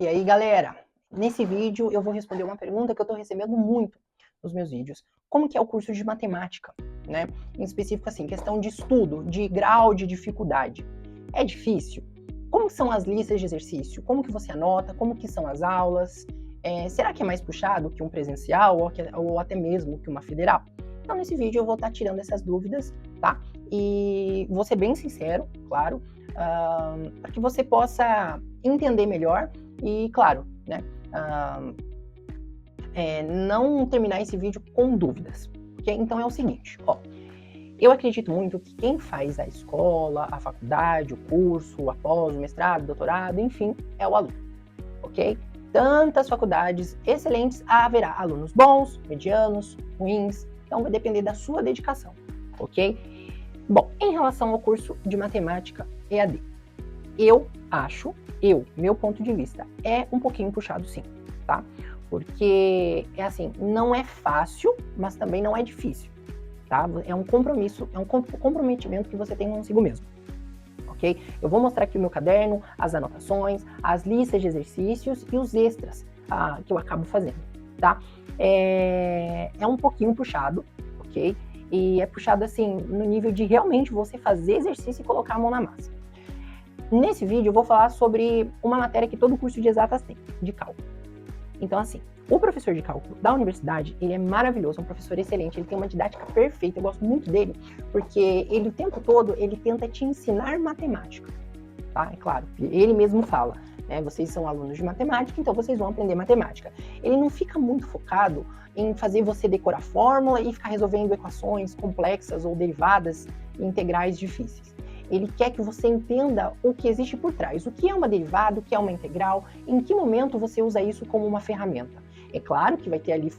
E aí, galera, nesse vídeo eu vou responder uma pergunta que eu tô recebendo muito nos meus vídeos. Como que é o curso de matemática, né? Em específico, assim, questão de estudo, de grau de dificuldade. É difícil? Como são as listas de exercício? Como que você anota? Como que são as aulas? Será que é mais puxado que um presencial ou até mesmo que uma federal? Então, nesse vídeo eu vou estar tirando essas dúvidas, tá? E vou ser bem sincero, claro, para que você possa entender melhor e, claro, né, não terminar esse vídeo com dúvidas. Okay? Então é o seguinte, ó, eu acredito muito que quem faz a escola, a faculdade, o curso, a pós, o mestrado, o doutorado, enfim, é o aluno, ok? Tantas faculdades excelentes, haverá alunos bons, medianos, ruins, então vai depender da sua dedicação, ok? Bom, em relação ao curso de matemática EAD, meu ponto de vista, é um pouquinho puxado sim, tá? Porque, é assim, não é fácil, mas também não é difícil, tá? É um compromisso, é um comprometimento que você tem consigo mesmo, ok? Eu vou mostrar aqui o meu caderno, as anotações, as listas de exercícios e os extras que eu acabo fazendo, tá? É um pouquinho puxado, ok? E é puxado, assim, no nível de realmente você fazer exercício e colocar a mão na massa. Nesse vídeo eu vou falar sobre uma matéria que todo curso de exatas tem, de cálculo. Então, assim, o professor de cálculo da universidade, ele é maravilhoso, é um professor excelente, ele tem uma didática perfeita, eu gosto muito dele, porque ele o tempo todo, ele tenta te ensinar matemática, tá? É claro, ele mesmo fala, né, vocês são alunos de matemática, então vocês vão aprender matemática. Ele não fica muito focado em fazer você decorar fórmula e ficar resolvendo equações complexas ou derivadas e integrais difíceis. Ele quer que você entenda o que existe por trás, o que é uma derivada, o que é uma integral, em que momento você usa isso como uma ferramenta. É claro que vai ter ali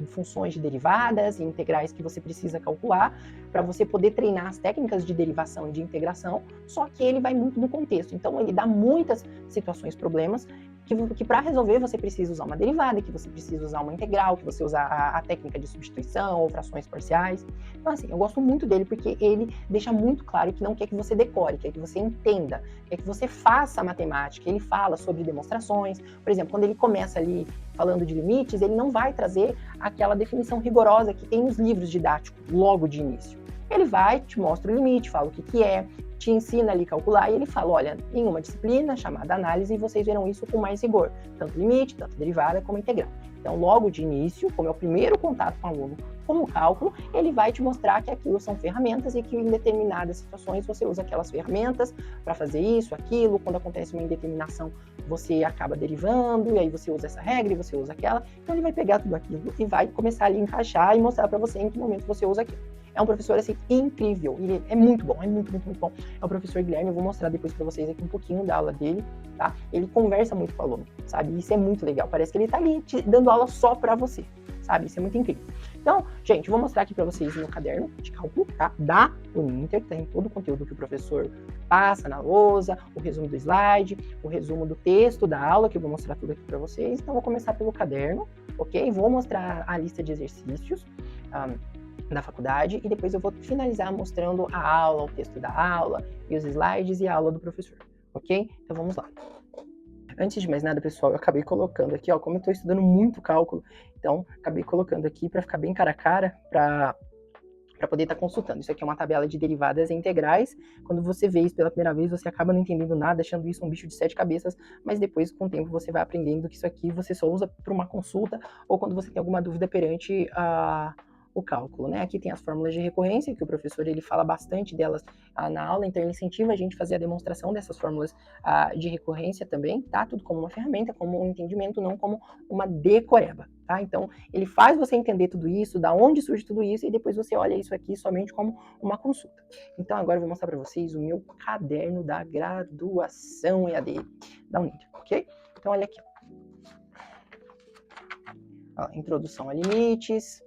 funções de derivadas e integrais que você precisa calcular para você poder treinar as técnicas de derivação e de integração, só que ele vai muito no contexto. Então, ele dá muitas situações, problemas, que para resolver você precisa usar uma derivada, que você precisa usar uma integral, que você usa a técnica de substituição ou frações parciais. Então, assim, eu gosto muito dele porque ele deixa muito claro que não quer que você decore, quer que você entenda, quer que você faça a matemática. Ele fala sobre demonstrações. Por exemplo, quando ele começa ali falando de limites, ele não vai trazer aquela definição rigorosa que tem nos livros didáticos logo de início. Ele vai, te mostra o limite, fala o que é, te ensina ali a calcular e ele fala, olha, em uma disciplina chamada análise, vocês verão isso com mais rigor, tanto limite, tanto derivada como integral. Então, logo de início, como é o primeiro contato com o aluno com o cálculo, ele vai te mostrar que aquilo são ferramentas e que em determinadas situações você usa aquelas ferramentas para fazer isso, aquilo, quando acontece uma indeterminação, você acaba derivando, e aí você usa essa regra e você usa aquela. Então, ele vai pegar tudo aquilo e vai começar ali a encaixar e mostrar para você em que momento você usa aquilo. É um professor, assim, incrível. Ele é muito bom, é muito bom. É o professor Guilherme, eu vou mostrar depois pra vocês aqui um pouquinho da aula dele, tá? Ele conversa muito com o aluno, sabe? Isso é muito legal. Parece que ele tá ali te dando aula só pra você, sabe? Isso é muito incrível. Então, gente, vou mostrar aqui pra vocês o meu caderno de cálculo, tá? Da Uninter, tem todo o conteúdo que o professor passa na lousa, o resumo do slide, o resumo do texto da aula, que eu vou mostrar tudo aqui pra vocês. Então, vou começar pelo caderno, ok? Vou mostrar a lista de exercícios da faculdade e depois eu vou finalizar mostrando a aula, o texto da aula e os slides e a aula do professor, ok? Então vamos lá. Antes de mais nada, pessoal, eu acabei colocando aqui, ó, como eu estou estudando muito cálculo, então acabei colocando aqui para ficar bem cara a cara, para poder estar consultando. Isso aqui é uma tabela de derivadas e integrais. Quando você vê isso pela primeira vez, você acaba não entendendo nada, achando isso um bicho de 7 cabeças, mas depois, com o tempo, você vai aprendendo que isso aqui você só usa para uma consulta ou quando você tem alguma dúvida perante o cálculo, né? Aqui tem as fórmulas de recorrência, que o professor ele fala bastante delas na aula, então ele incentiva a gente a fazer a demonstração dessas fórmulas de recorrência também, tá? Tudo como uma ferramenta, como um entendimento, não como uma decoreba, tá? Então, ele faz você entender tudo isso, da onde surge tudo isso, e depois você olha isso aqui somente como uma consulta. Então, agora eu vou mostrar para vocês o meu caderno da graduação EAD da Uninter, ok? Então, olha aqui. Ó, introdução a limites,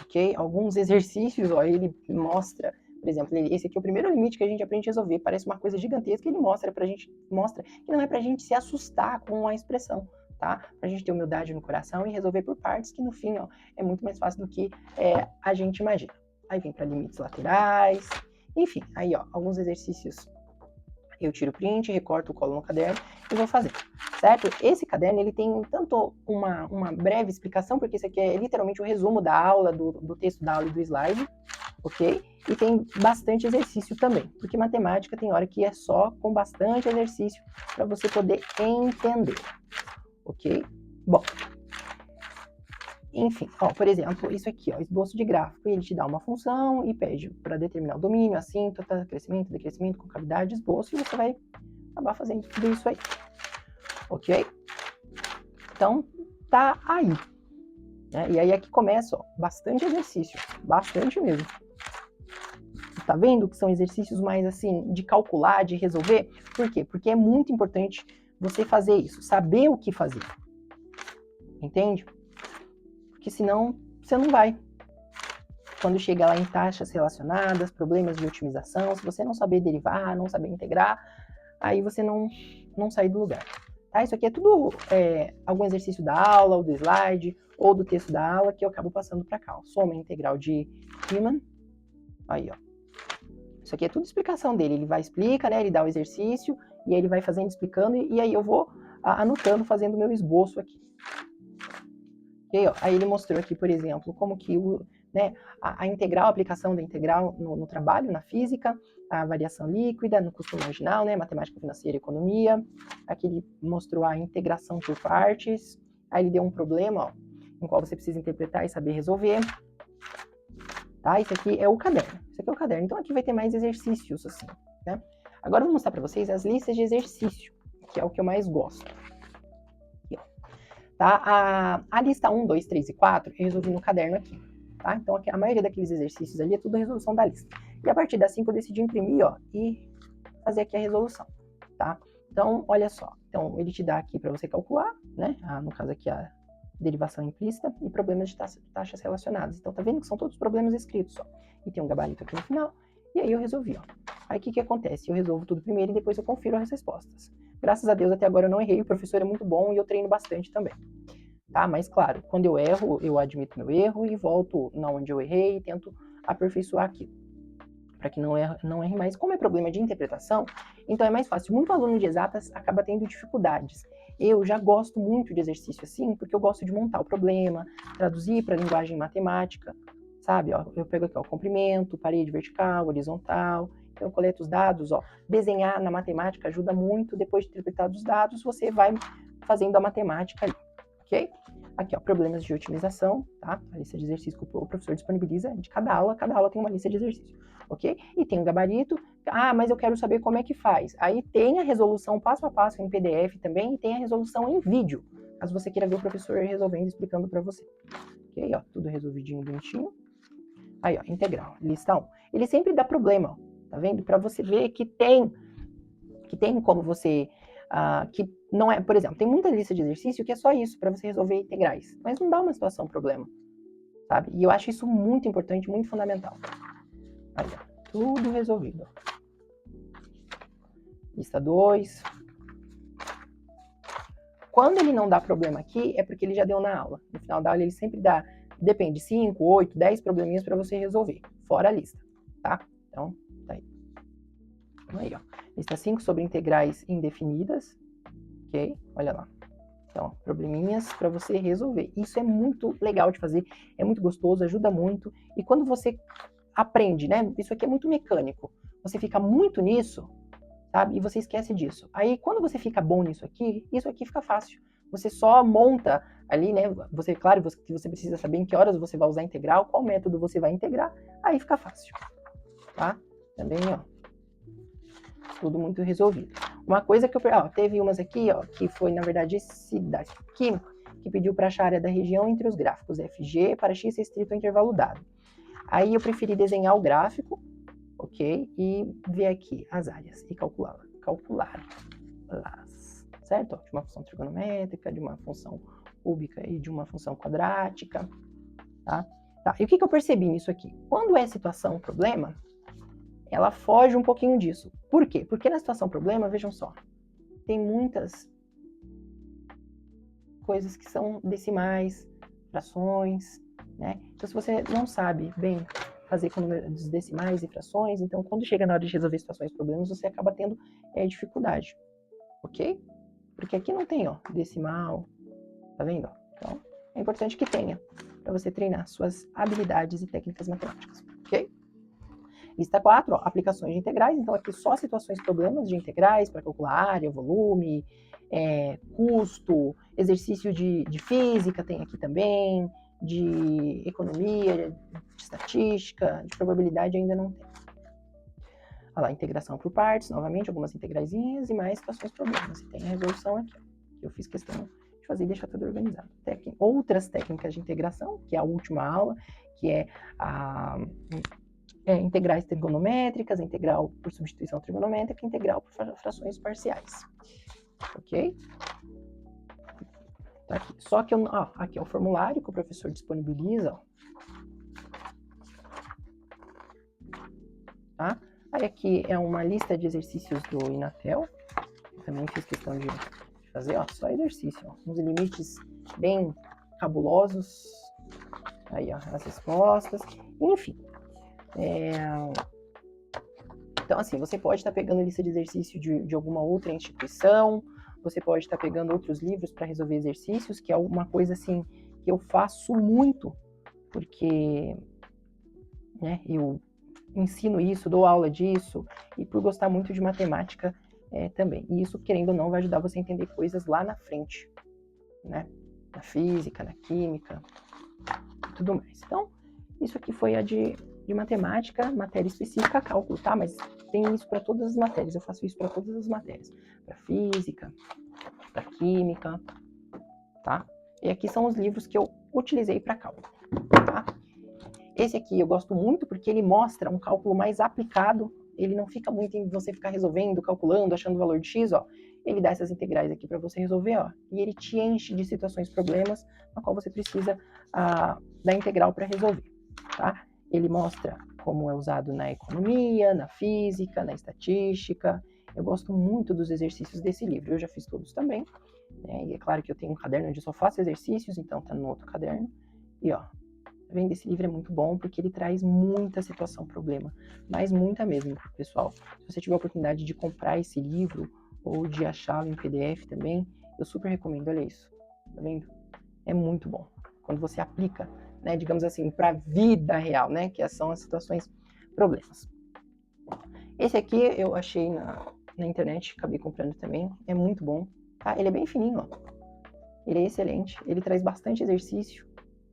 ok? Alguns exercícios, ó, ele mostra, por exemplo, esse aqui é o primeiro limite que a gente aprende a resolver, parece uma coisa gigantesca, ele mostra que não é pra gente se assustar com a expressão, tá? Pra gente ter humildade no coração e resolver por partes, que no fim, ó, é muito mais fácil do que a gente imagina. Aí vem para limites laterais, enfim, aí, ó, alguns exercícios Eu tiro o print, recorto, colo no caderno e vou fazer, certo? Esse caderno, ele tem tanto uma breve explicação, porque isso aqui é literalmente o resumo da aula, do texto da aula e do slide, ok? E tem bastante exercício também, porque matemática tem hora que é só com bastante exercício para você poder entender, ok? Bom, enfim, ó, por exemplo, isso aqui, ó, esboço de gráfico, ele te dá uma função e pede para determinar o domínio, assíntota, crescimento, decrescimento, concavidade, esboço, e você vai acabar fazendo tudo isso aí, ok? Então, tá aí. Né? E aí aqui começa, ó, bastante exercício, bastante mesmo. Tá vendo que são exercícios mais assim, de calcular, de resolver? Por quê? Porque é muito importante você fazer isso, saber o que fazer. Entende? Porque senão você não vai. Quando chega lá em taxas relacionadas, problemas de otimização, se você não saber derivar, não saber integrar, aí você não sai do lugar. Tá? Isso aqui é tudo algum exercício da aula, ou do slide, ou do texto da aula, que eu acabo passando para cá. Ó. Soma integral de Riemann. Aí, ó. Isso aqui é tudo explicação dele. Ele vai explicar, né? Ele dá o exercício, e aí ele vai fazendo, explicando, e aí eu vou anotando, fazendo o meu esboço aqui. E aí, ó, aí ele mostrou aqui, por exemplo, como que a integral, a aplicação da integral no trabalho, na física, a variação líquida, no custo marginal, né, matemática financeira e economia. Aqui ele mostrou a integração por partes. Aí ele deu um problema, ó, em qual você precisa interpretar e saber resolver. Tá? Isso aqui é o caderno. Isso aqui é o caderno. Então aqui vai ter mais exercícios, assim, né? Agora eu vou mostrar para vocês as listas de exercício, que é o que eu mais gosto. Aqui, ó. Tá? A lista 1, 2, 3 e 4 eu resolvi no caderno aqui. Tá? Então aqui, a maioria daqueles exercícios ali é tudo a resolução da lista. E a partir da 5 eu decidi imprimir, ó, e fazer aqui a resolução. Tá? Então, olha só. Então, ele te dá aqui para você calcular, né? No caso aqui, a derivação implícita e problemas de taxas relacionadas. Então, tá vendo que são todos problemas escritos, ó. E tem um gabarito aqui no final. E aí eu resolvi, ó. Aí o que acontece? Eu resolvo tudo primeiro e depois eu confiro as respostas. Graças a Deus, até agora eu não errei. O professor é muito bom e eu treino bastante também. Tá? Mas, claro, quando eu erro, eu admito meu erro e volto na onde eu errei e tento aperfeiçoar aquilo. Para que não erre mais. Como é problema de interpretação, então é mais fácil. Muito aluno de exatas acaba tendo dificuldades. Eu já gosto muito de exercício assim, porque eu gosto de montar o problema, traduzir para a linguagem matemática, sabe? Ó, eu pego aqui, ó, comprimento, parede vertical, horizontal, então eu coleto os dados, ó. Desenhar na matemática ajuda muito, depois de interpretar os dados, você vai fazendo a matemática ali, ok? Aqui, ó, problemas de otimização, tá? A lista de exercícios que o professor disponibiliza de cada aula tem uma lista de exercícios, ok? E tem um gabarito. Ah, mas eu quero saber como é que faz. Aí tem a resolução passo a passo em PDF também e tem a resolução em vídeo, caso você queira ver o professor resolvendo e explicando para você. Ok, ó, tudo resolvidinho, bonitinho. Aí, ó, integral, lista 1. Ele sempre dá problema, ó, tá vendo? Para você ver que tem como você... que não é, por exemplo, tem muita lista de exercício que é só isso, para você resolver integrais, mas não dá uma situação problema, sabe? E eu acho isso muito importante, muito fundamental. Aí, ó, tudo resolvido. Lista 2. Quando ele não dá problema aqui, é porque ele já deu na aula. No final da aula ele sempre dá, depende, 5, 8, 10 probleminhas para você resolver, fora a lista, tá? Então, tá aí. Aí, ó. Lista 5 sobre integrais indefinidas. Ok? Olha lá. Então, probleminhas para você resolver. Isso é muito legal de fazer, é muito gostoso, ajuda muito. E quando você aprende, né? Isso aqui é muito mecânico. Você fica muito nisso, sabe? E você esquece disso. Aí, quando você fica bom nisso aqui, isso aqui fica fácil. Você só monta ali, né? Claro que você precisa saber em que horas você vai usar a integral, qual método você vai integrar, aí fica fácil, tá? Também, ó, tudo muito resolvido. Uma coisa que teve umas aqui, ó, que foi, na verdade, esse daqui, que pediu para achar a área da região entre os gráficos FG para X restrito ao intervalo dado. Aí eu preferi desenhar o gráfico, ok? E ver aqui as áreas e calculá-las, certo? Ó, de uma função trigonométrica, de uma função cúbica e de uma função quadrática, tá? E o que eu percebi nisso aqui? Quando é situação problema, ela foge um pouquinho disso. Por quê? Porque na situação problema, vejam só, tem muitas coisas que são decimais, frações, né? Então, se você não sabe bem fazer com números decimais e frações, então quando chega na hora de resolver situações e problemas, você acaba tendo dificuldade, ok? Porque aqui não tem, ó, decimal, tá vendo? Então, é importante que tenha, para você treinar suas habilidades e técnicas matemáticas, ok? Lista 4, ó, aplicações de integrais, então aqui só situações e problemas de integrais, para calcular área, volume, custo, exercício de física tem aqui também, de economia, de estatística, de probabilidade ainda não tem. Olha lá, integração por partes, novamente, algumas integraizinhas e mais situações e problemas. E tem a resolução aqui, ó, que eu fiz questão de fazer e deixar tudo organizado. Outras técnicas de integração, que é a última aula, que é a integrais trigonométricas, integral por substituição trigonométrica, integral por frações parciais. Ok? Tá aqui. Só que aqui é o formulário que o professor disponibiliza. Ó. Tá? Aí aqui é uma lista de exercícios do Inatel. Eu também fiz questão de fazer, ó, só exercício. Ó. Uns limites bem cabulosos. Aí, ó, as respostas. Enfim. Então, assim, você pode estar pegando lista de exercício de alguma outra instituição, você pode estar pegando outros livros para resolver exercícios, que é uma coisa, assim, que eu faço muito, porque, né, eu ensino isso, dou aula disso, e por gostar muito de matemática também. E isso, querendo ou não, vai ajudar você a entender coisas lá na frente, né, na física, na química, e tudo mais. Então, isso aqui foi a de matemática, matéria específica, cálculo, tá? Mas tem isso para todas as matérias, eu faço isso para todas as matérias. Para física, para química, tá? E aqui são os livros que eu utilizei para cálculo, tá? Esse aqui eu gosto muito porque ele mostra um cálculo mais aplicado, ele não fica muito em você ficar resolvendo, calculando, achando o valor de x, ó. Ele dá essas integrais aqui para você resolver, ó. E ele te enche de situações, problemas, na qual você precisa da integral para resolver, tá? Ele mostra como é usado na economia, na física, na estatística. Eu gosto muito dos exercícios desse livro. Eu já fiz todos também. Né? E é claro que eu tenho um caderno onde eu só faço exercícios, então tá no outro caderno. E ó, tá vendo? Esse livro é muito bom porque ele traz muita situação, problema. Mas muita mesmo, pessoal. Se você tiver a oportunidade de comprar esse livro ou de achá-lo em PDF também, eu super recomendo. Olha isso. Tá vendo? É muito bom. Quando você aplica, né, digamos assim, para a vida real, né, que são as situações, problemas. Esse aqui eu achei na internet, acabei comprando também, é muito bom, tá? Ele é bem fininho, ó. Ele é excelente, ele traz bastante exercício,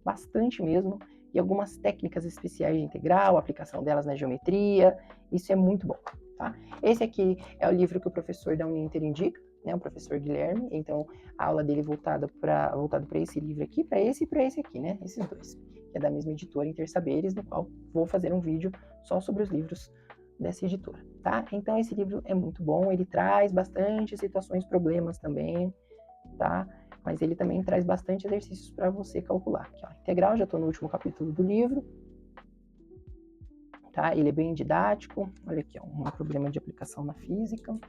bastante mesmo, e algumas técnicas especiais de integral, aplicação delas na geometria, isso é muito bom, tá? Esse aqui é o livro que o professor da Uninter indica, né, o professor Guilherme, então a aula dele voltado para esse livro aqui, para esse e para esse aqui, né, esses dois, que é da mesma editora Intersaberes, no qual vou fazer um vídeo só sobre os livros dessa editora, tá? Então esse livro é muito bom, ele traz bastante situações, problemas também, tá? Mas ele também traz bastante exercícios para você calcular. Aqui, ó, integral, já estou no último capítulo do livro, tá? Ele é bem didático, olha aqui, ó, um problema de aplicação na física.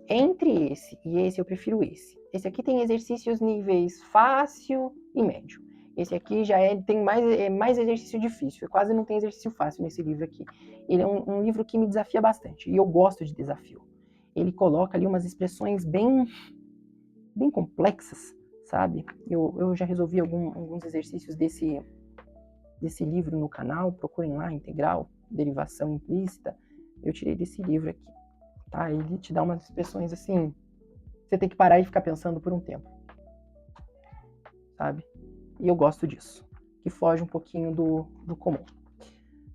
Entre esse e esse, eu prefiro esse. Esse aqui tem exercícios níveis fácil e médio. Esse aqui já tem mais exercício difícil. Quase não tem exercício fácil nesse livro aqui. Ele é um livro que me desafia bastante. E eu gosto de desafio. Ele coloca ali umas expressões bem complexas, sabe? Eu já resolvi alguns exercícios desse livro no canal. Procurem lá, integral, derivação implícita. Eu tirei desse livro aqui. Tá? Ele te dá umas expressões assim, você tem que parar e ficar pensando por um tempo, sabe? E eu gosto disso, que foge um pouquinho do comum,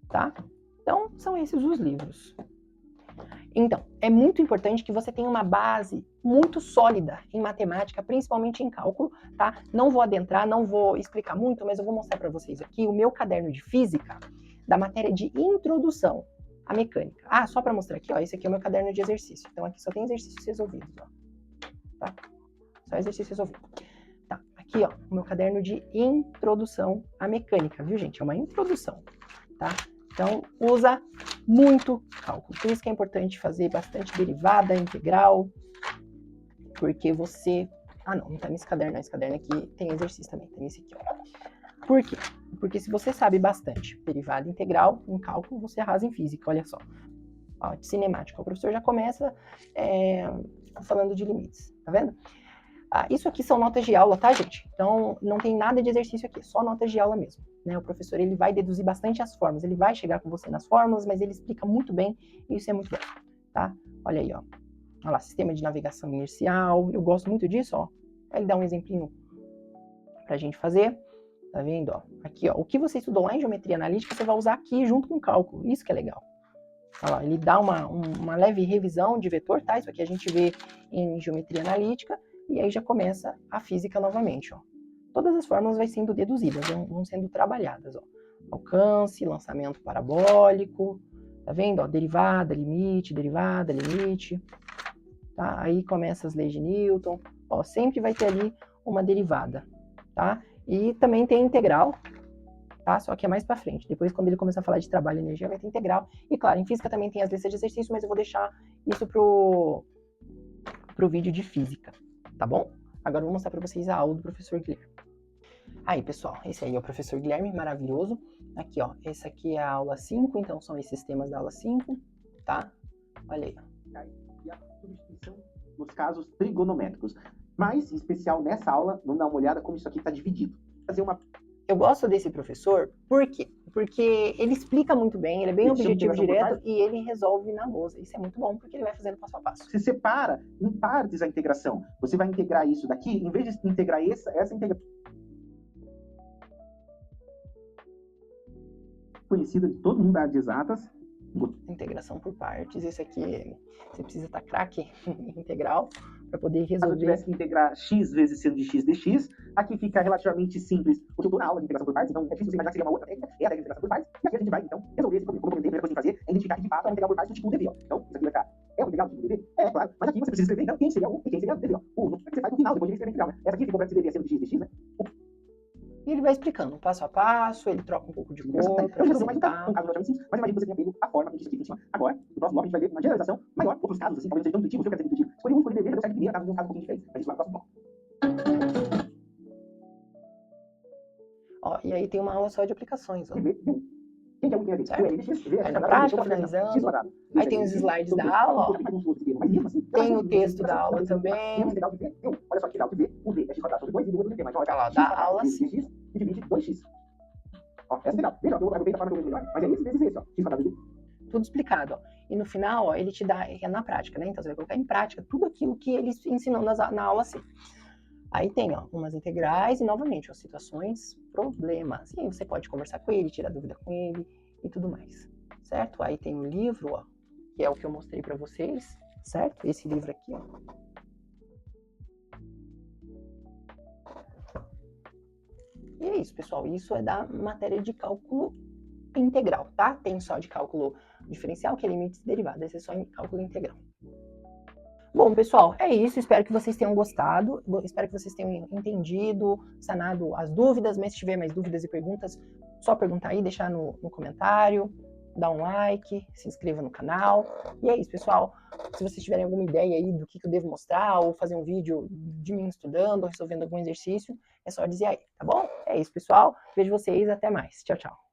tá? Então, são esses os livros. Então, é muito importante que você tenha uma base muito sólida em matemática, principalmente em cálculo, tá? Não vou adentrar, não vou explicar muito, mas eu vou mostrar para vocês aqui o meu caderno de física da matéria de introdução à mecânica. Ah, só para mostrar aqui, ó, esse aqui é o meu caderno de exercício. Então aqui só tem exercícios resolvidos, ó. Tá? Só exercício resolvido. Tá, aqui, ó, o meu caderno de introdução à mecânica, viu, gente? É uma introdução, tá? Então, usa muito cálculo. Por isso que é importante fazer bastante derivada, integral, porque você... Ah, não tá nesse caderno, não. Esse caderno aqui tem exercício também, tem esse aqui, ó. Por quê? Porque se você sabe bastante derivada integral, em cálculo, você arrasa em física, olha só. Ó, de cinemática, o professor já começa falando de limites, tá vendo? Isso aqui são notas de aula, tá, gente? Então, não tem nada de exercício aqui, só notas de aula mesmo. Né? O professor ele vai deduzir bastante as fórmulas, ele vai chegar com você nas fórmulas, mas ele explica muito bem, e isso é muito bom, tá? Olha aí, ó. Olha lá, sistema de navegação inercial, eu gosto muito disso, ó. Ele dá um exemplinho pra gente fazer, tá vendo, ó? Aqui, ó, o que você estudou lá em geometria analítica, você vai usar aqui junto com o cálculo, isso que é legal. Olha lá, ele dá uma leve revisão de vetor, tá? Isso aqui a gente vê em geometria analítica, e aí já começa a física novamente, ó. Todas as fórmulas vão sendo deduzidas, vão sendo trabalhadas, ó. Alcance, lançamento parabólico, tá vendo? Ó, derivada, limite, tá? Aí começa as leis de Newton, ó, sempre vai ter ali uma derivada, tá? E também tem integral, tá? Só que é mais pra frente. Depois, quando ele começar a falar de trabalho e energia, vai ter integral. E claro, em física também tem as listas de exercício, mas eu vou deixar isso pro vídeo de física, tá bom? Agora eu vou mostrar pra vocês a aula do professor Guilherme. Aí, pessoal, esse aí é o professor Guilherme, maravilhoso. Aqui, ó, esse aqui é a aula 5, então são esses temas da aula 5, tá? Olha aí, ó. E a substituição nos casos trigonométricos. Mas, em especial nessa aula, vamos dar uma olhada como isso aqui está dividido. Eu gosto desse professor, por quê? Porque ele explica muito bem, ele é bem objetivo direto e ele resolve na lousa. Isso é muito bom, porque ele vai fazendo passo a passo. Você separa em partes a integração. Você vai integrar isso daqui, em vez de integrar essa integração conhecida de todo mundo da área de exatas. Integração por partes, esse aqui você precisa estar craque em integral para poder resolver. Se eu tivesse que integrar x vezes seno de x dx, aqui fica relativamente simples, porque eu estou na aula de integração por partes, então é difícil você imaginar que seria uma outra técnica, é a técnica de integração por partes, e aqui a gente vai, então, resolver esse problema. Como eu comentei, a primeira coisa que a gente fazer é identificar que de fato é uma integral por partes do tipo DV, ó. Então, isso aqui vai ficar, é uma integral do tipo DV? É, claro, mas aqui você precisa escrever, então, quem seria o e quem seria o DV, ó. O que você faz no final, depois de escrever a integral, né? Essa aqui ficou para DV seno de x dx, né? E ele vai explicando passo a passo, ele troca um pouco de cor para facilitar. Um caso relativamente simples, mas imagina que você tenha pego a forma que a gente aqui em cima. Agora, no próximo bloco, a gente vai ver uma generalização maior, outros casos, assim, talvez seja tão intuitivo, você quer dizer intuitivo. Escolhi um, escolhi dever, deu certo primeiro, caso de um caso um pouquinho diferente. A gente vai pro próximo bloco. Ó, e aí tem uma aula só de aplicações, ó. Quem é o que é dele? Aí na prática, finalizando. Aí tem os slides da aula, ó. Tem o texto da aula também. Olha só que legal, o V é x quadrado sobre 2 e depois o V, mas olha lá, da aula x divide 2x. Ó, essa é legal. Veja, eu botei a forma que eu melhor, mas é esse vezes esse, ó. X quadrado de V. Tudo explicado, ó. E no final, ó, ele te dá, é na prática, né? Então você vai colocar em prática tudo aquilo que ele ensinou na aula C. Aí tem, ó, umas integrais e, novamente, ó, situações, problemas. E aí você pode conversar com ele, tirar dúvida com ele e tudo mais, certo? Aí tem o livro, ó, que é o que eu mostrei pra vocês, certo? Esse livro aqui, ó. E é isso, pessoal. Isso é da matéria de cálculo integral, tá? Tem só de cálculo diferencial, que é limites e derivadas. Esse é só em cálculo integral. Bom, pessoal, é isso. Espero que vocês tenham gostado. Espero que vocês tenham entendido, sanado as dúvidas. Mas se tiver mais dúvidas e perguntas, só perguntar aí, deixar no comentário, dar um like, se inscreva no canal. E é isso, pessoal. Se vocês tiverem alguma ideia aí do que eu devo mostrar, ou fazer um vídeo de mim estudando, ou resolvendo algum exercício, é só dizer aí, tá bom? É isso, pessoal. Vejo vocês. Até mais. Tchau, tchau.